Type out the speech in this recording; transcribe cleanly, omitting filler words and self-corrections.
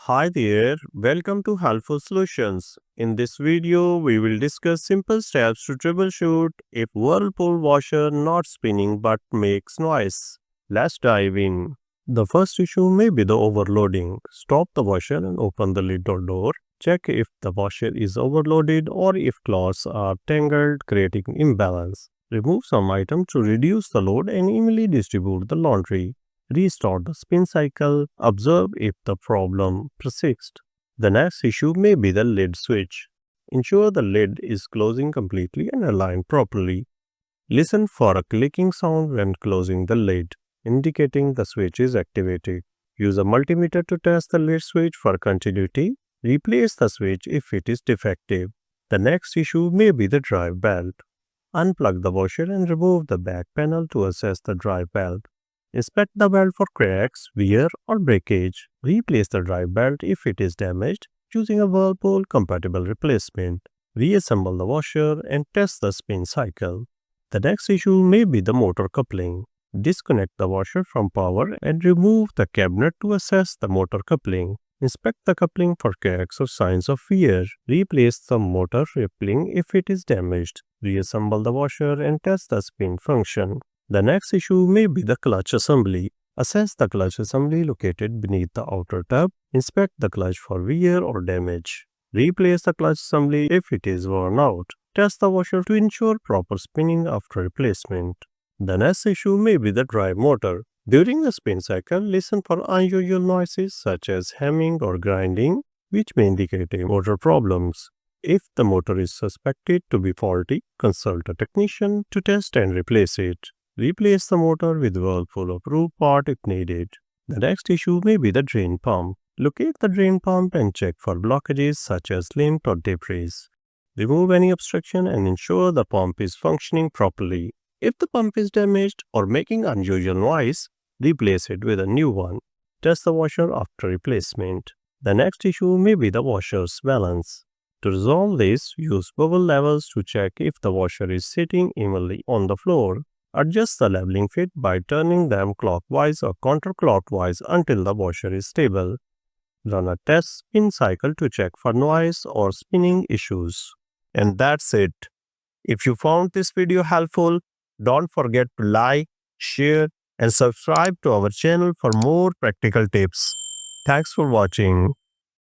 Hi there, welcome to Helpful Solutions. In this video, we will discuss simple steps to troubleshoot if Whirlpool washer not spinning but makes noise. Let's dive in. The first issue may be the overloading. Stop the washer and open the lid or door. Check if the washer is overloaded or if cloths are tangled, creating imbalance. Remove some items to reduce the load and evenly distribute the laundry. Restart the spin cycle. Observe if the problem persists. The next issue may be the lid switch. Ensure the lid is closing completely and aligned properly. Listen for a clicking sound when closing the lid, indicating the switch is activated. Use a multimeter to test the lid switch for continuity. Replace the switch if it is defective. The next issue may be the drive belt. Unplug the washer and remove the back panel to assess the drive belt. Inspect the belt for cracks, wear, or breakage. Replace the drive belt if it is damaged, choosing a Whirlpool compatible replacement. Reassemble the washer and test the spin cycle. The next issue may be the motor coupling. Disconnect the washer from power and remove the cabinet to assess the motor coupling. Inspect the coupling for cracks or signs of wear. Replace the motor coupling if it is damaged. Reassemble the washer and test the spin function. The next issue may be the clutch assembly. Assess the clutch assembly located beneath the outer tub. Inspect the clutch for wear or damage. Replace the clutch assembly if it is worn out. Test the washer to ensure proper spinning after replacement. The next issue may be the drive motor. During the spin cycle, listen for unusual noises such as humming or grinding, which may indicate motor problems. If the motor is suspected to be faulty, consult a technician to test and replace it. Replace the motor with Whirlpool approved part if needed. The next issue may be the drain pump. Locate the drain pump and check for blockages such as lint or debris. Remove any obstruction and ensure the pump is functioning properly. If the pump is damaged or making unusual noise, replace it with a new one. Test the washer after replacement. The next issue may be the washer's balance. To resolve this, use bubble levels to check if the washer is sitting evenly on the floor. Adjust the leveling fit by turning them clockwise or counterclockwise until the washer is stable. Run a test spin cycle to check for noise or spinning issues. And that's it. If you found this video helpful, don't forget to like, share, and subscribe to our channel for more practical tips. Thanks for watching.